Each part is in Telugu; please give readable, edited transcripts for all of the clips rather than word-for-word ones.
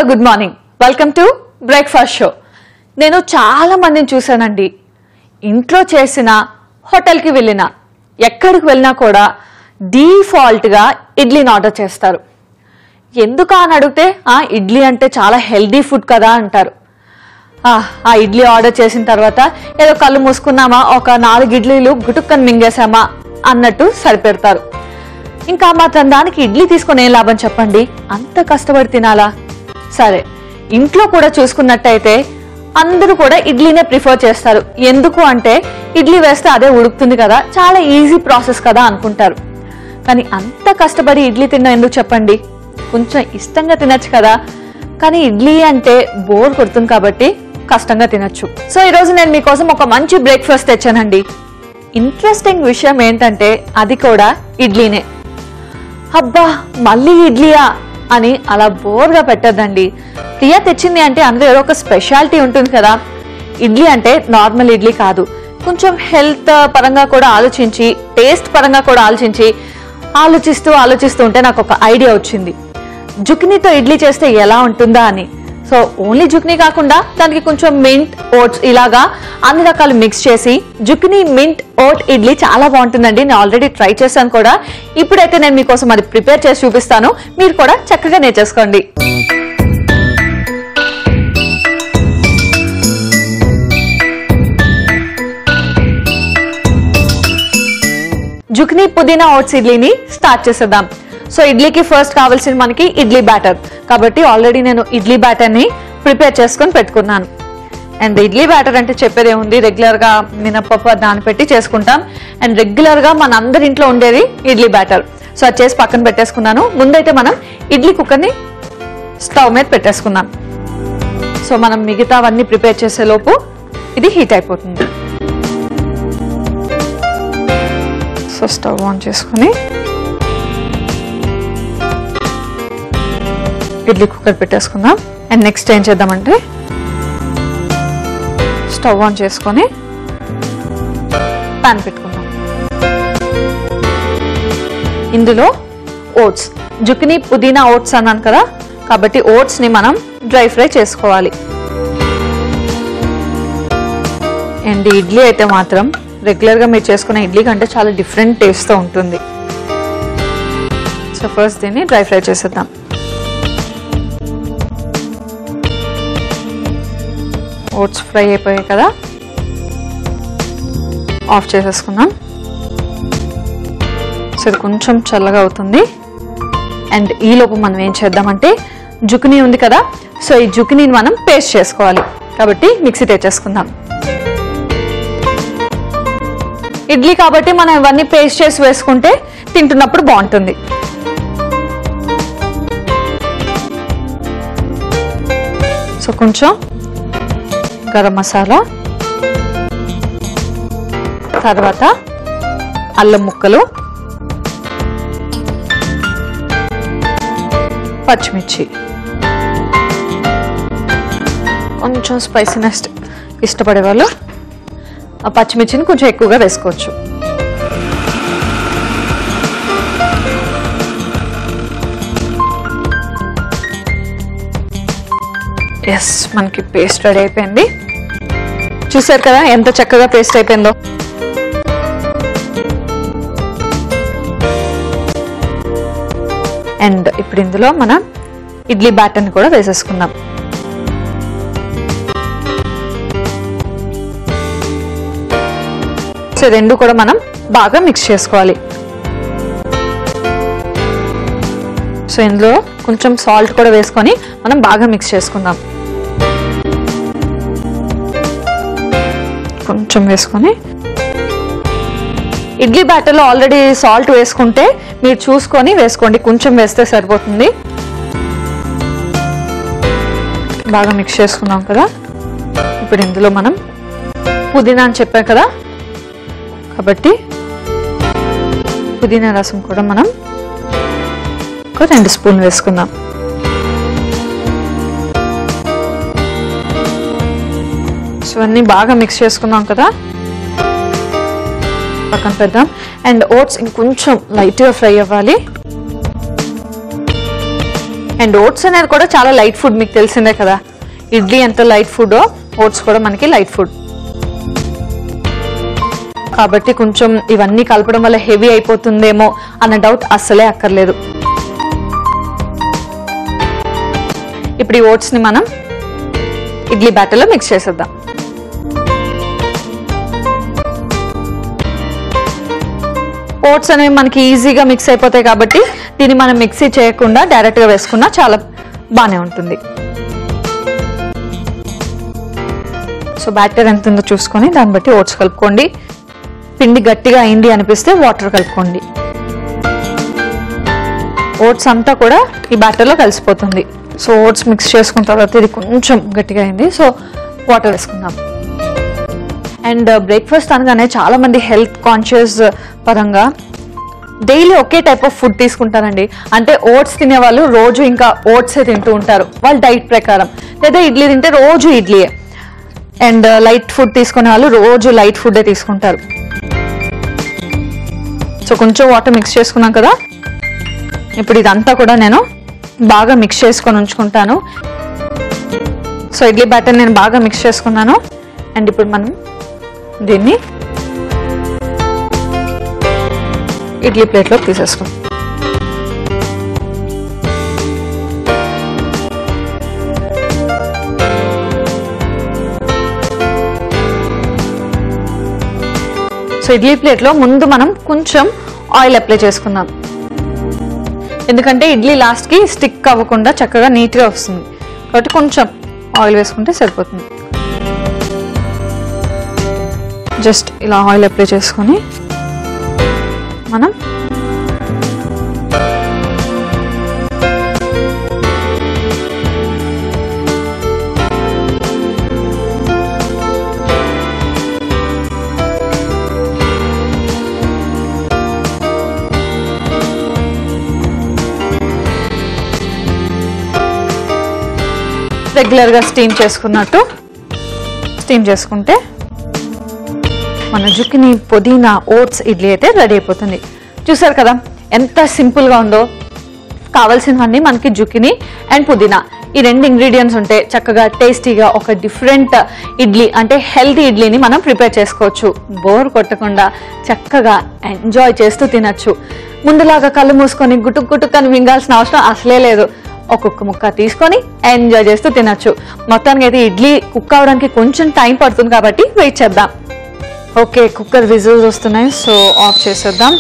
Hello good morning welcome to breakfast show. నేను చాలా మందిని చూశానండి, ఇంట్లో చేసిన హోటల్కి వెళ్ళినా ఎక్కడికి వెళ్ళినా కూడా డిఫాల్ట్గా ఇడ్లీని ఆర్డర్ చేస్తారు. ఎందుకు అని అడిగితే ఇడ్లీ అంటే చాలా హెల్దీ ఫుడ్ కదా అంటారు. ఆ ఇడ్లీ ఆర్డర్ చేసిన తర్వాత ఏదో కళ్ళు మూసుకున్నామా, ఒక 4 ఇడ్లీలు గుటుక్కని మింగేసామా అన్నట్టు సరిపెడతారు. ఇంకా మాత్రం దానికి ఇడ్లీ తీసుకొని ఏం లాభం చెప్పండి, అంత కష్టపడి తినాలా? సరే, ఇంట్లో కూడా చూసుకున్నట్టయితే అందరూ కూడా ఇడ్లీనే ప్రిఫర్ చేస్తారు. ఎందుకు అంటే ఇడ్లీ వేస్తే అదే ఉడుకుతుంది కదా, చాలా ఈజీ ప్రాసెస్ కదా అనుకుంటారు. కానీ అంత కష్టపడి ఇడ్లీ తినడం ఎందుకు చెప్పండి? కొంచెం ఇష్టంగా తినచ్చు కదా. కానీ ఇడ్లీ అంటే బోర్ కొడుతుంది కాబట్టి కష్టంగా తినచ్చు. సో ఈరోజు నేను మీకోసం ఒక మంచి బ్రేక్ఫాస్ట్ తెచ్చానండి. ఇంట్రెస్టింగ్ విషయం ఏంటంటే అది కూడా ఇడ్లీనే. అబ్బా మళ్ళీ ఇడ్లీయా అని అలా బోర్గా పెట్టద్దండి. ప్రియా తెచ్చింది అంటే అందులో ఏదో ఒక స్పెషాలిటీ ఉంటుంది కదా. ఇడ్లీ అంటే నార్మల్ ఇడ్లీ కాదు, కొంచెం హెల్త్ పరంగా కూడా ఆలోచించి, టేస్ట్ పరంగా కూడా ఆలోచిస్తూ ఉంటే నాకు ఒక ఐడియా వచ్చింది. జుక్నీతో ఇడ్లీ చేస్తే ఎలా ఉంటుందా అని. సో ఓన్లీ జుక్నీ కాకుండా దానికి కొంచెం మింట్, ఓట్స్ ఇలాగా అన్ని రకాలు మిక్స్ చేసి జుక్నీ మింట్ ఓట్ ఇడ్లీ చాలా బాగుంటుందండి. నేను ఆల్రెడీ ట్రై చేశాను కూడా. ఇప్పుడైతే నేను మీకోసం అది ప్రిపేర్ చేసి చూపిస్తాను, మీరు కూడా చక్కగా నేర్చేసుకోండి. జుక్నీ పుదీనా ఓట్స్ ఇడ్లీని స్టార్ట్ చేసేద్దాం. సో ఇడ్లీకి ఫస్ట్ కావాల్సిన మనకి ఇడ్లీ బ్యాటర్, కాబట్టి ఆల్రెడీ నేను ఇడ్లీ బ్యాటర్ని ప్రిపేర్ చేసుకొని పెట్టుకున్నాను. అండ్ ఇడ్లీ బ్యాటర్ అంటే చెప్పేదే ఉంది, రెగ్యులర్గా మినపప్పు నానపెట్టి చేసుకుంటాం. అండ్ రెగ్యులర్గా మన అందరి ఇంట్లో ఉండేది ఇడ్లీ బ్యాటర్. సో అది చేసి పక్కన పెట్టేసుకున్నాను. ముందైతే మనం ఇడ్లీ కుక్కర్ని స్టవ్ మీద పెట్టేసుకున్నాం. సో మనం మిగతావన్నీ ప్రిపేర్ చేసే లోపు ఇది హీట్ అయిపోతుంది. సో స్టవ్ ఆన్ చేసుకుని ఇడ్లీ కుక్కర్ పెట్టేసుకుందాం. అండ్ నెక్స్ట్ ఏం చేద్దామంటే స్టవ్ ఆన్ చేసుకొని పాన్ పెట్టుకుందాం. ఇందులో ఓట్స్, జుక్నీ పుదీనా ఓట్స్ అన్నాను కదా, కాబట్టి ఓట్స్ని మనం డ్రై ఫ్రై చేసుకోవాలి. అండ్ ఇడ్లీ అయితే మాత్రం రెగ్యులర్గా మీరు చేసుకునే ఇడ్లీ కంటే చాలా డిఫరెంట్ టేస్ట్తో ఉంటుంది. సో ఫస్ట్ దీన్ని డ్రై ఫ్రై చేసేద్దాం. ఓట్స్ ఫ్రై అయిపోయాయి కదా, ఆఫ్ చేసేసుకుందాం. సో ఇది కొంచెం చల్లగా అవుతుంది. అండ్ ఈలోపు మనం ఏం చేద్దామంటే జుక్నీ ఉంది కదా, సో ఈ జుక్నీని మనం పేస్ట్ చేసుకోవాలి. కాబట్టి మిక్సీ తెచ్చేసుకుందాం. ఇడ్లీ కాబట్టి మనం ఇవన్నీ పేస్ట్ చేసి వేసుకుంటే తింటున్నప్పుడు బాగుంటుంది. సో కొంచెం గరం మసాలా, తర్వాత అల్లం ముక్కలు, పచ్చిమిర్చి, కొంచెం స్పైసీనెస్ ఇష్టపడే వాళ్ళు ఆ పచ్చిమిర్చిని కొంచెం ఎక్కువగా వేసుకోవచ్చు. ఎస్, మనకి పేస్ట్ రెడీ అయిపోయింది. చూసారు కదా ఎంత చక్కగా పేస్ట్ అయిపోయిందో. అండ్ ఇప్పుడు ఇందులో మనం ఇడ్లీ బ్యాటర్ని కూడా వేసేసుకుందాం. సో రెండు కూడా మనం బాగా మిక్స్ చేసుకోవాలి. సో ఇందులో కొంచెం సాల్ట్ కూడా వేసుకొని మనం బాగా మిక్స్ చేసుకుందాం. కొంచెం వేసుకొని ఇడ్లీ బ్యాటర్లో ఆల్రెడీ సాల్ట్ వేసుకుంటే మీరు చూసుకొని వేసుకోండి, కొంచెం వేస్తే సరిపోతుంది. బాగా మిక్స్ చేసుకున్నాం కదా. ఇప్పుడు ఇందులో మనం పుదీనా అని చెప్పాం కదా, కాబట్టి పుదీనా రసం కూడా మనం ఒక 2 స్పూన్లు వేసుకుందాం. సో అన్నీ బాగా మిక్స్ చేసుకున్నాం కదా, పక్కన పెడదాం. అండ్ ఓట్స్ ఇంకొంచెం లైట్గా ఫ్రై అవ్వాలి. అండ్ ఓట్స్ అనేది కూడా చాలా లైట్ ఫుడ్, మీకు తెలిసిందే కదా, ఇడ్లీ ఎంత లైట్ ఫుడ్ ఓట్స్ కూడా మనకి లైట్ ఫుడ్. కాబట్టి కొంచెం ఇవన్నీ కలపడం వల్ల హెవీ అయిపోతుందేమో అన్న డౌట్ అస్సలే అక్కర్లేదు. ఇప్పుడు ఈ ఓట్స్ ని మనం ఇడ్లీ బ్యాటర్లో మిక్స్ చేసేద్దాం. ఓట్స్ అనేవి మనకి ఈజీగా మిక్స్ అయిపోతాయి కాబట్టి దీన్ని మనం మిక్సీ చేయకుండా డైరెక్ట్గా వేసుకున్నా చాలా బాగానే ఉంటుంది. సో బ్యాటర్ ఎంత ఉందో చూసుకొని దాన్ని బట్టి ఓట్స్ కలుపుకోండి. పిండి గట్టిగా అయింది అనిపిస్తే వాటర్ కలుపుకోండి. ఓట్స్ అంతా కూడా ఈ బ్యాటర్లో కలిసిపోతుంది. సో ఓట్స్ మిక్స్ చేసుకున్న తర్వాత ఇది కొంచెం గట్టిగా అయింది, సో వాటర్ వేసుకుందాం. అండ్ బ్రేక్ఫాస్ట్ అనగానే చాలా మంది హెల్త్ కాన్షియస్ పరంగా daily okay type of food తీసుకుంటారండి. అంటే ఓట్స్ తినేవాళ్ళు రోజు ఇంకా ఓట్సే తింటూ ఉంటారు వాళ్ళ డైట్ ప్రకారం, లేదా ఇడ్లీ తింటే రోజు ఇడ్లీయే. అండ్ లైట్ ఫుడ్ తీసుకునే వాళ్ళు రోజు లైట్ ఫుడ్డే తీసుకుంటారు. సో కొంచెం వాటర్ మిక్స్ చేసుకున్నాం కదా, ఇప్పుడు ఇదంతా కూడా నేను బాగా మిక్స్ చేసుకొని ఉంచుకుంటాను. సో ఇడ్లీ బ్యాటర్ నేను బాగా మిక్స్ చేసుకున్నాను. అండ్ ఇప్పుడు మనం దీన్ని ఇడ్లీ ప్లేట్లో తీసేసుకుందాం. సో ఇడ్లీ ప్లేట్లో ముందు మనం కొంచెం ఆయిల్ అప్లై చేసుకుందాం, ఎందుకంటే ఇడ్లీ లాస్ట్కి స్టిక్ అవ్వకుండా చక్కగా నీట్గా వస్తుంది. కాబట్టి కొంచెం ఆయిల్ వేసుకుంటే సరిపోతుంది. జస్ట్ ఇలా ఆయిల్ అప్లై చేసుకొని మనం రెగ్యులర్గా స్టీమ్ చేసుకున్నట్టు స్టీమ్ చేసుకుంటే మన జుకినీ పుదీనా ఓట్స్ ఇడ్లీ అయితే రెడీ అయిపోతుంది. చూసారు కదా ఎంత సింపుల్గా ఉందో. కావాల్సినవన్నీ మనకి జుకినీ అండ్ పుదీనా ఈ రెండు ఇంగ్రీడియంట్స్ ఉంటే చక్కగా టేస్టీగా ఒక డిఫరెంట్ ఇడ్లీ అంటే హెల్తీ ఇడ్లీని మనం ప్రిపేర్ చేసుకోవచ్చు. బోర్ కొట్టకుండా చక్కగా ఎంజాయ్ చేస్తూ తినచ్చు. ముందులాగా కళ్ళు మూసుకొని గుటుక్ గుటుక్ అని మింగాల్సిన అవసరం అసలే లేదు. ఒక్కొక్క ముక్క తీసుకొని ఎంజాయ్ చేస్తూ తినచ్చు. మొత్తానికి అయితే ఇడ్లీ కుక్ అవడానికి కొంచెం టైం పడుతుంది కాబట్టి వెయిట్ చేద్దాం. ఓకే, కుక్కర్ విజిల్స్ వస్తున్నాయి, సో ఆఫ్ చేసేద్దాం.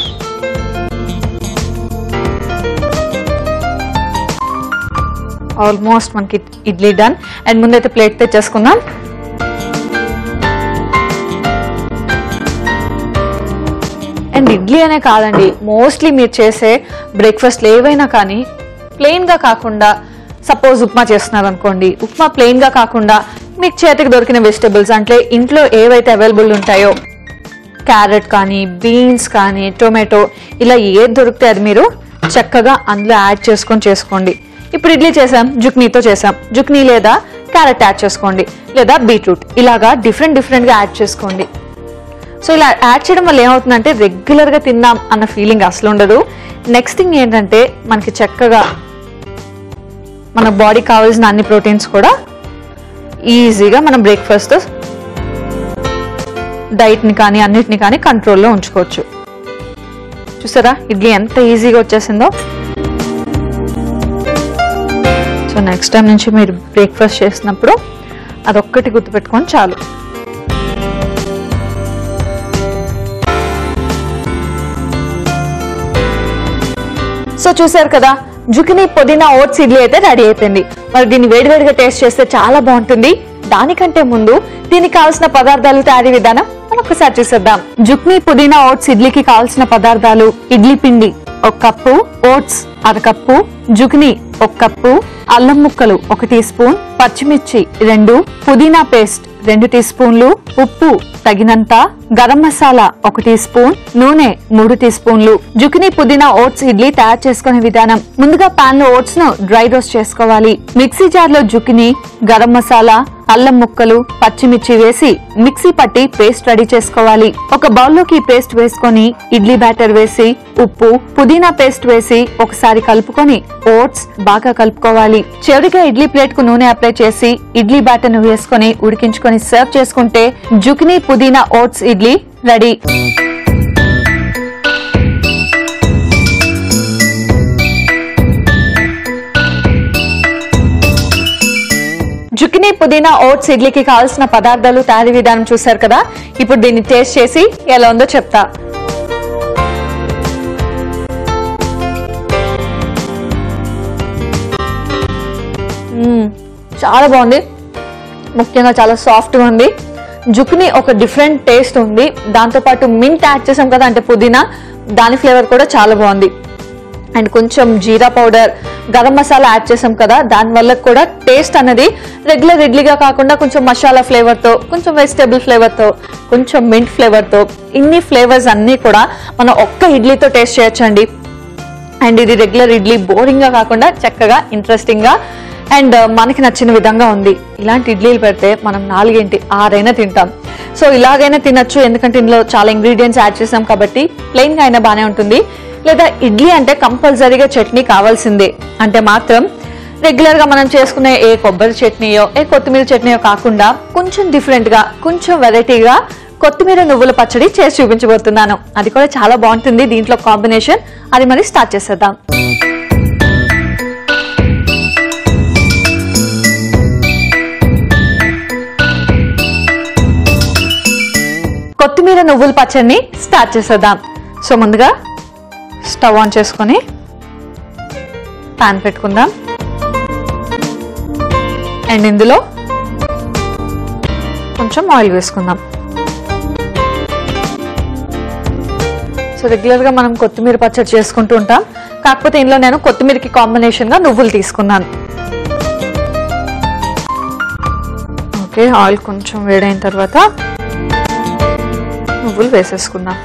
ఆల్మోస్ట్ మనకి ఇడ్లీ డన్. అండ్ ముందైతే ప్లేట్ తెచ్చేసుకుందాం. అండ్ ఇడ్లీ అనే కాదండి, మోస్ట్లీ మీరు చేసే బ్రేక్ఫాస్ట్లు ఏవైనా కానీ ప్లెయిన్గా కాకుండా, సపోజ్ ఉప్మా చేస్తున్నారు అనుకోండి, ఉప్మా ప్లెయిన్గా కాకుండా మీకు చేతికి దొరికిన వెజిటబుల్స్ అంటే ఇంట్లో ఏవైతే అవైలబుల్ ఉంటాయో క్యారెట్ కానీ బీన్స్ కానీ టొమాటో ఇలా ఏది దొరికితే అది మీరు చక్కగా అందులో యాడ్ చేసుకొని చేసుకోండి. ఇప్పుడు ఇడ్లీ చేసాం, జుక్నీతో చేసాం, జుక్నీ లేదా క్యారెట్ యాడ్ చేసుకోండి, లేదా బీట్రూట్, ఇలాగా డిఫరెంట్గా యాడ్ చేసుకోండి. సో ఇలా యాడ్ చేయడం వల్ల ఏమవుతుందంటే రెగ్యులర్గా తిన్నాం అన్న ఫీలింగ్ అసలు ఉండదు. నెక్స్ట్ థింగ్ ఏంటంటే మనకి చక్కగా మన బాడీకి కావాల్సిన అన్ని ప్రోటీన్స్ కూడా ఈజీగా మనం బ్రేక్ఫాస్ట్ డైట్ని కానీ అన్నిటిని కానీ కంట్రోల్లో ఉంచుకోవచ్చు. చూసారా ఇడ్లీ ఎంత ఈజీగా వచ్చేసిందో. సో నెక్స్ట్ టైం నుంచి మీరు బ్రేక్ఫాస్ట్ చేసినప్పుడు అదొక్కటి గుర్తుపెట్టుకొని చాలు. సో చూసారు కదా జుకినీ పుదీనా ఓట్స్ ఇడ్లీ అయితే రెడీ అయిపోయింది. మరి దీన్ని వేడివేడిగా టేస్ట్ చేస్తే చాలా బాగుంటుంది. దానికంటే ముందు దీనికి కావాల్సిన పదార్థాలు తయారీ విధానం మనం ఒకసారి చూసేద్దాం. జుకినీ పుదీనా ఓట్స్ ఇడ్లీకి కావాల్సిన పదార్థాలు: ఇడ్లీ పిండి 1 cup, oats 1/2 cup, zucchini 1 cup, అల్లం ముక్కలు 1 టీ స్పూన్, పచ్చిమిర్చి 2, పుదీనా పేస్ట్ 2 టీ స్పూన్లు, ఉప్పు తగినంత, గరం మసాలా 1 టీ స్పూన్, నూనె 3 టీ స్పూన్లు. జుకినీ పుదీనా ఓట్స్ ఇడ్లీ తయారు చేసుకునే విధానం. ముందుగా పాన్ లో ఓట్స్ ను డ్రై రోస్ట్ చేసుకోవాలి. మిక్సీ జార్ లో జుకినీ, గరం మసాలా, అల్లం ముక్కలు, పచ్చిమిర్చి వేసి మిక్సీ పట్టి పేస్ట్ రెడీ చేసుకోవాలి. ఒక బౌల్లోకి పేస్ట్ వేసుకొని ఇడ్లీ బ్యాటర్ వేసి ఉప్పు, పుదీనా పేస్ట్ వేసి ఒకసారి కలుపుకొని ఓట్స్ బాగా కలుపుకోవాలి. చివరిగా ఇడ్లీ ప్లేట్ కు నూనె అప్లై చేసి ఇడ్లీ బ్యాటర్ ను వేసుకొని ఉడికించుకొని సర్వ్ చేసుకుంటే జుకినీ పుదీనా ఓట్స్ ఇడ్లీ రెడీ. జుకినీ పుదీనా ఓట్స్ ఇడ్లీకి కావాల్సిన పదార్థాలు, తయారీ విధానం చూశారు కదా. ఇప్పుడు దీన్ని టేస్ట్ చేసి ఎలా ఉందో చెప్తా. చాలా బాగుంది. ముఖ్యంగా చాలా సాఫ్ట్ గా ఉంది. జుకినీ ఒక డిఫరెంట్ టేస్ట్ ఉంది. దాంతో పాటు మింట్ యాడ్ చేసాం కదా, అంటే పుదీనా, దాని ఫ్లేవర్ కూడా చాలా బాగుంది. అండ్ కొంచెం జీరా పౌడర్, గరం మసాలా యాడ్ చేసాం కదా, దాని వల్ల కూడా టేస్ట్ అనేది రెగ్యులర్ ఇడ్లీగా కాకుండా కొంచెం మసాలా ఫ్లేవర్ తో, కొంచెం వెజిటేబుల్ ఫ్లేవర్ తో, కొంచెం మింట్ ఫ్లేవర్ తో, ఇన్ని ఫ్లేవర్స్ అన్ని కూడా మనం ఒక్క ఇడ్లీతో టేస్ట్ చేయొచ్చండి. అండ్ ఇది రెగ్యులర్ ఇడ్లీ బోరింగ్ గా కాకుండా చక్కగా ఇంట్రెస్టింగ్ గా అండ్ మనకి నచ్చిన విధంగా ఉంది. ఇలాంటి ఇడ్లీలు పెడితే మనం 4 ఏంటి 6 అయినా తింటాం. సో ఇలాగైనా తినొచ్చు, ఎందుకంటే ఇందులో చాలా ఇంగ్రీడియంట్స్ యాడ్ చేసాం కాబట్టి. ప్లెయిన్ గా అయినా బానే ఉంటుంది. లేదా ఇడ్లీ అంటే కంపల్సరీగా చట్నీ కావాల్సిందే అంటే మాత్రం రెగ్యులర్ గా మనం చేసుకునే ఏ కొబ్బరి చట్నీయో, ఏ కొత్తిమీర చట్నీయో కాకుండా కొంచెం డిఫరెంట్ గా, కొంచెం వెరైటీగా కొత్తిమీర నువ్వుల పచ్చడి చేసి చూపించబోతున్నాను. అది కూడా చాలా బాగుంటుంది దీంట్లో కాంబినేషన్. అది మరి స్టార్ట్ చేసేద్దాం. కొత్తిమీర నువ్వుల పచ్చడిని స్టార్ట్ చేసేద్దాం. సో ముందుగా స్టవ్ ఆన్ చేసుకొని పాన్ పెట్టుకుందాం. అండ్ ఇందులో కొంచెం ఆయిల్ వేసుకుందాం. సో రెగ్యులర్ గా మనం కొత్తిమీర పచ్చడి చేసుకుంటూ ఉంటాం, కాకపోతే ఇందులో నేను కొత్తిమీరకి కాంబినేషన్ గా నువ్వులు తీసుకున్నాను. ఓకే, ఆయిల్ కొంచెం వేడైన తర్వాత నువ్వులు వేసేసుకుందాం.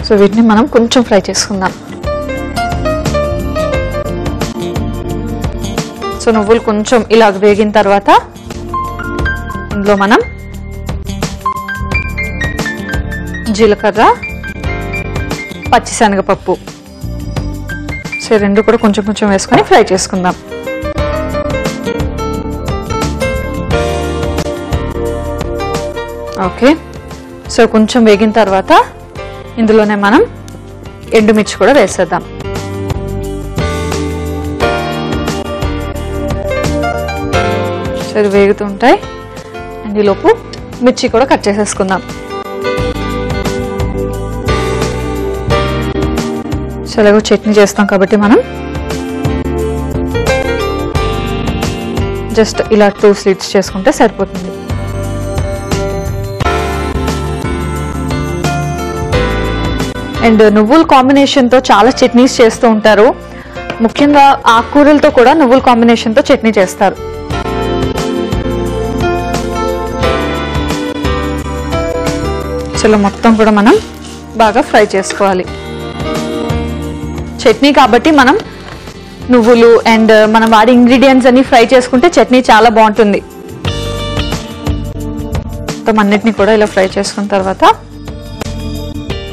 సో వీటిని మనం కొంచెం ఫ్రై చేసుకుందాం. సో నువ్వులు కొంచెం ఇలా వేగిన తర్వాత ఇందులో మనం జీలకర్ర, పచ్చిశనగపప్పు, సో రెండు కూడా కొంచెం కొంచెం వేసుకొని ఫ్రై చేసుకుందాం. ఓకే, సో కొంచెం వేగిన తర్వాత ఇందులోనే మనం ఎండుమిర్చి కూడా వేసేద్దాం. సో ఇది వేగుతుంటాయి. అండ్ ఈలోపు మిర్చి కూడా కట్ చేసేసుకుందాం. సో అలాగే చట్నీ చేస్తాం కాబట్టి మనం జస్ట్ ఇలా 2 స్లిట్స్ చేసుకుంటే సరిపోతుంది. అండ్ నువ్వుల కాంబినేషన్ తో చాలా చట్నీస్ చేస్తూ ఉంటారు. ముఖ్యంగా ఆకుకూరలతో కూడా నువ్వుల కాంబినేషన్ తో చట్నీ చేస్తారు. చలో మొత్తం కూడా మనం బాగా ఫ్రై చేసుకోవాలి. చట్నీ కాబట్టి మనం నువ్వులు అండ్ మనం వాడే ఇంగ్రీడియంట్స్ అన్ని ఫ్రై చేసుకుంటే చట్నీ చాలా బాగుంటుంది. మొత్తం అన్నిటిని కూడా ఇలా ఫ్రై చేసుకున్న తర్వాత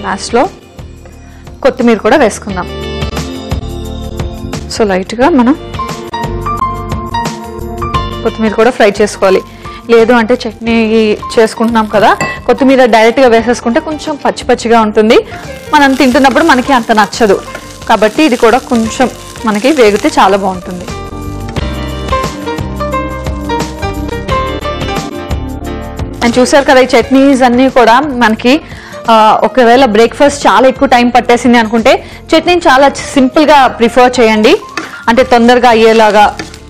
లాస్ట్లో కొత్తిమీర కూడా వేసుకుందాం. సో లైట్గా మనం కొత్తిమీర కూడా ఫ్రై చేసుకోవాలి. లేదు అంటే చట్నీ చేసుకుంటున్నాం కదా, కొత్తిమీర డైరెక్ట్గా వేసేసుకుంటే కొంచెం పచ్చి పచ్చిగా ఉంటుంది, మనం తింటున్నప్పుడు మనకి అంత నచ్చదు. కాబట్టి ఇది కూడా కొంచెం మనకి వేగితే చాలా బాగుంటుంది. అండ్ చూసారు కదా, ఈ చట్నీస్ అన్నీ కూడా మనకి ఒకవేళ బ్రేక్ఫాస్ట్ చాలా ఎక్కువ టైం పట్టేసింది అనుకుంటే చట్నీని చాలా సింపుల్గా ప్రిఫర్ చేయండి. అంటే తొందరగా అయ్యేలాగా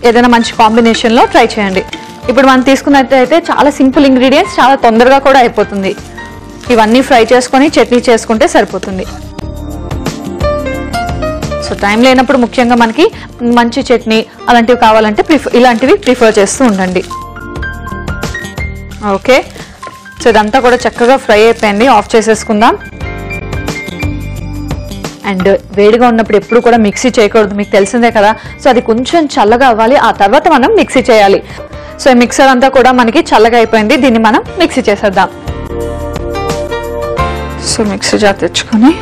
ఏదైనా మంచి కాంబినేషన్లో ట్రై చేయండి. ఇప్పుడు మనం తీసుకున్నట్టయితే చాలా సింపుల్ ఇంగ్రీడియంట్స్, చాలా తొందరగా కూడా అయిపోతుంది. ఇవన్నీ ఫ్రై చేసుకొని చట్నీ చేసుకుంటే సరిపోతుంది. సో టైం లేనప్పుడు ముఖ్యంగా మనకి మంచి చట్నీ అలాంటివి కావాలంటే ఇలాంటివి ప్రిఫర్ చేస్తూ ఉండండి. ఓకే, సో ఇదంతా కూడా చక్కగా ఫ్రై అయిపోయింది. ఆఫ్ చేసేసుకుందాం. అండ్ వేడిగా ఉన్నప్పుడు ఎప్పుడు కూడా మిక్సీ చేయకూడదు, మీకు తెలిసిందే కదా. సో అది కొంచెం చల్లగా అవ్వాలి, ఆ తర్వాత మనం మిక్సీ చేయాలి. సో ఈ మిక్సర్ అంతా కూడా మనకి చల్లగా అయిపోయింది. దీన్ని మనం మిక్సీ చేసేద్దాం. సో మిక్సీ జార్ తెచ్చుకొని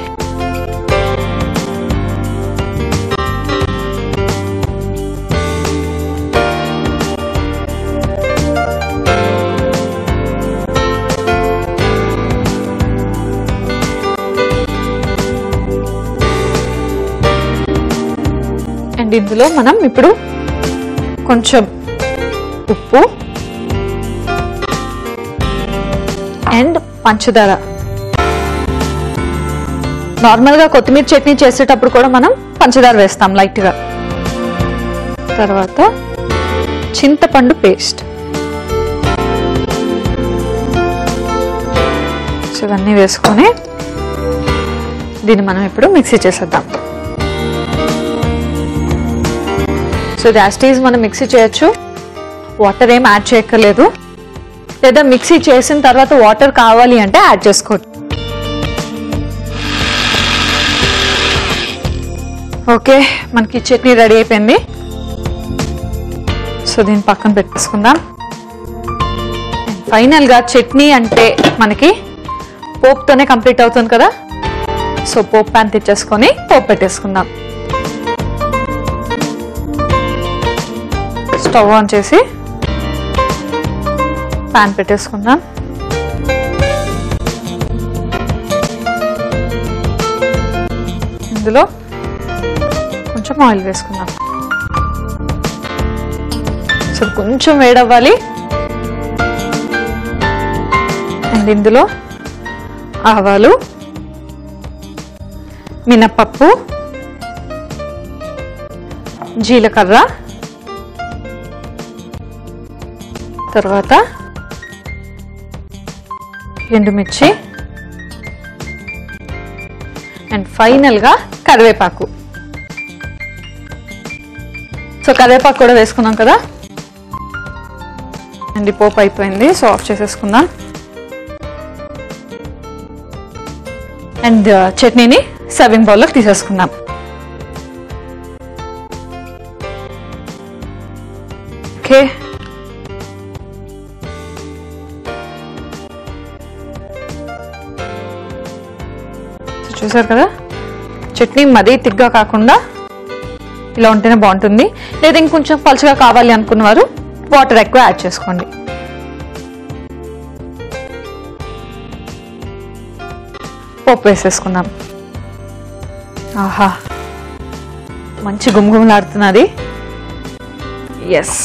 అండ్ ఇందులో మనం ఇప్పుడు కొంచెం ఉప్పు అండ్ పంచదార. నార్మల్గా కొత్తిమీర చట్నీ చేసేటప్పుడు కూడా మనం పంచదార వేస్తాం లైట్గా. తర్వాత చింతపండు పేస్ట్. ఇవన్నీ వేసుకొని దీన్ని మనం ఇప్పుడు మిక్సీ చేసేద్దాం. సో ఇది యాజ్ ఇట్ ఈజ్ మనం మిక్సీ చేయొచ్చు, వాటర్ ఏం యాడ్ చేయక్కర్లేదు. లేదా మిక్సీ చేసిన తర్వాత వాటర్ కావాలి అంటే యాడ్ చేసుకోవచ్చు. ఓకే, మనకి చట్నీ రెడీ అయిపోయింది. సో దీన్ని పక్కన పెట్టేసుకుందాం. ఫైనల్గా చట్నీ అంటే మనకి పోపుతోనే కంప్లీట్ అవుతుంది కదా. సో పోపు ప్యాన్ తెచ్చేసుకొని పోపు పెట్టేసుకుందాం. స్టవ్ ఆన్ చేసి ప్యాన్ పెట్టేసుకుందాం. ఇందులో కొంచెం ఆయిల్ వేసుకుందాం. సో కొంచెం వేడవ్వాలి. అండ్ ఇందులో ఆవాలు, మినపప్పు, జీలకర్ర, తర్వాత ఎండుమిర్చి అండ్ ఫైనల్గా కరివేపాకు. సో కరివేపాకు కూడా వేసుకున్నాం కదా. అండ్ ఈ పోపు అయిపోయింది. సో ఆఫ్ చేసేసుకుందాం. అండ్ చట్నీని సర్వింగ్ బౌల్లోకి తీసేసుకుందాం. ఓకే, చూసారు కదా, చట్నీ మరీ తిగ్గా కాకుండా ఇలా ఉంటేనే బాగుంటుంది. లేదా ఇంకొంచెం పలుచగా కావాలి అనుకున్నవారు వాటర్ ఎక్కువ యాడ్ చేసుకోండి. పోపు వేసేసుకుందాం. ఆహా, మంచి గుమగుమలాడుతున్నది. ఎస్,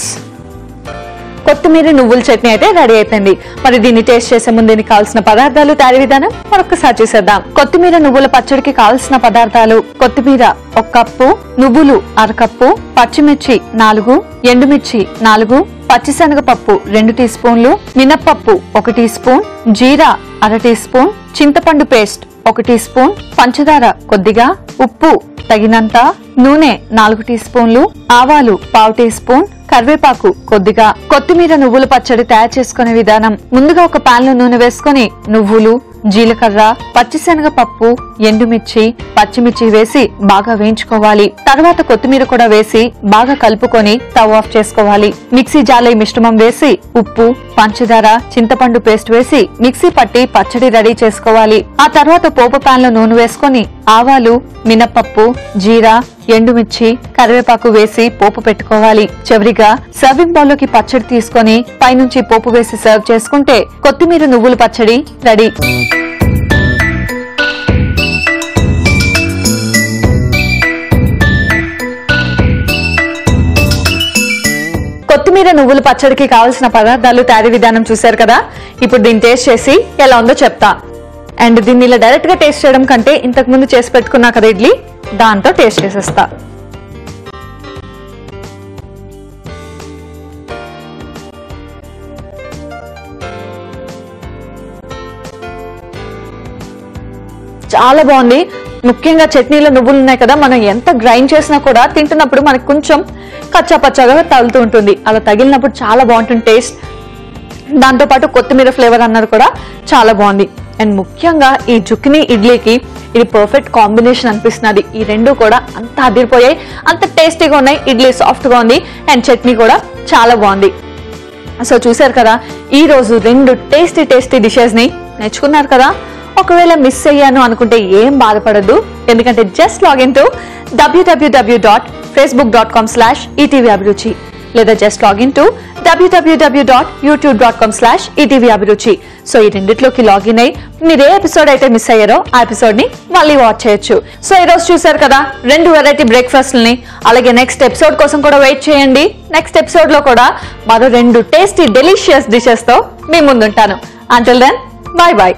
కొత్తిమీర నువ్వుల చట్నీ అయితే రెడీ అయిపోయింది. మరి దీన్ని టేస్ట్ చేసే ముందు దీనికి కావాల్సిన పదార్థాలు, తయారీ విధానం మరొకసారి చూసేద్దాం. కొత్తిమీర నువ్వుల పచ్చడికి కావాల్సిన పదార్థాలు: కొత్తిమీర 1 కప్పు, నువ్వులు 1/2 కప్పు, పచ్చిమిర్చి 4, ఎండుమిర్చి 4, పచ్చిశనగపప్పు 2 టీ స్పూన్లు, మినప్పప్పు 1 టీ స్పూన్, జీరా 1/2 టీ స్పూన్, చింతపండు పేస్ట్ 1 టీ స్పూన్, పంచదార కొద్దిగా, ఉప్పు తగినంత, నూనె 4 టీ స్పూన్లు, ఆవాలు 1/2 టీ స్పూన్, కరివేపాకు కొద్దిగా. కొత్తిమీర నువ్వుల పచ్చడి తయారు చేసుకునే విధానం: ముందుగా ఒక పాన్ లో నూనె వేసుకొని నువ్వులు, జీలకర్ర, పచ్చిశనగపప్పు, ఎండుమిర్చి, పచ్చిమిర్చి వేసి బాగా వేయించుకోవాలి. తర్వాత కొత్తిమీర కూడా వేసి బాగా కలుపుకొని స్టవ్ ఆఫ్ చేసుకోవాలి. మిక్సీ జార్లో ఈ మిశ్రమం వేసి ఉప్పు, పంచదార, చింతపండు పేస్ట్ వేసి మిక్సీ పట్టి పచ్చడి రెడీ చేసుకోవాలి. ఆ తర్వాత పోపు పాన్ లో నూనె వేసుకొని ఆవాలు, మినపప్పు, జీరా, ఎండుమిర్చి, కరివేపాకు వేసి పోపు పెట్టుకోవాలి. చివరిగా సర్వింగ్ బౌల్ లోకి పచ్చడి తీసుకొని పైనుంచి పోపు వేసి సర్వ్ చేసుకుంటే కొత్తిమీర నువ్వుల పచ్చడి రెడీ. కొత్తిమీర నువ్వుల పచ్చడికి కావాల్సిన పదార్థాలు, తయారీ విధానం చూశారు కదా. ఇప్పుడు దీన్ని టేస్ట్ చేసి ఎలా ఉందో చెప్తా. అండ్ దీన్ని ఇలా డైరెక్ట్ గా టేస్ట్ చేయడం కంటే ఇంతకు ముందు చేసి పెట్టుకున్నా కదా ఇడ్లీ, దాంతో టేస్ట్ చేసేస్తా. చాలా బాగుంది. ముఖ్యంగా చట్నీలో నువ్వులు ఉన్నాయి కదా, మనం ఎంత గ్రైండ్ చేసినా కూడా తింటున్నప్పుడు మనకు కొంచెం కచ్చా పచ్చాగా తగులుతూ ఉంటుంది. అలా తగిలినప్పుడు చాలా బాగుంటుంది టేస్ట్. దాంతోపాటు కొత్తిమీర ఫ్లేవర్ అన్నది కూడా చాలా బాగుంది. అండ్ ముఖ్యంగా ఈ జుక్ని ఇడ్లీకి ఇది పర్ఫెక్ట్ కాంబినేషన్ అనిపిస్తున్నది. ఈ రెండు కూడా అంత అదిరిపోయాయి, అంత టేస్టీగా ఉన్నాయి. ఇడ్లీ సాఫ్ట్గా ఉంది అండ్ చట్నీ కూడా చాలా బాగుంది. సో చూసారు కదా, ఈ రోజు 2 టేస్టీ డిషెస్ ని నేర్చుకున్నారు కదా. ఒకవేళ మిస్ అయ్యాను అనుకుంటే ఏం బాధపడద్దు, ఎందుకంటే జస్ట్ లాగిన్ టు www.facebook.com/etvabhiruchi లేదా just login to www.youtube.com/etvabhiruchi. So ఈ రెండిట్లోకి లాగిన్ అయ్యి మీరు ఏ ఎపిసోడ్ అయితే మిస్ అయ్యారో ఆ ఎపిసోడ్ ని మళ్ళీ వాచ్ చేయొచ్చు. సో ఈ రోజు చూసారు కదా 2 వెరైటీ బ్రేక్ఫాస్ట్ ని. అలాగే నెక్స్ట్ ఎపిసోడ్ కోసం కూడా వెయిట్ చేయండి. నెక్స్ట్ ఎపిసోడ్ లో కూడా మరో 2 టేస్టీ డెలిషియస్ డిషెస్ తో మీ ముందుంటాను. Until then, bye by.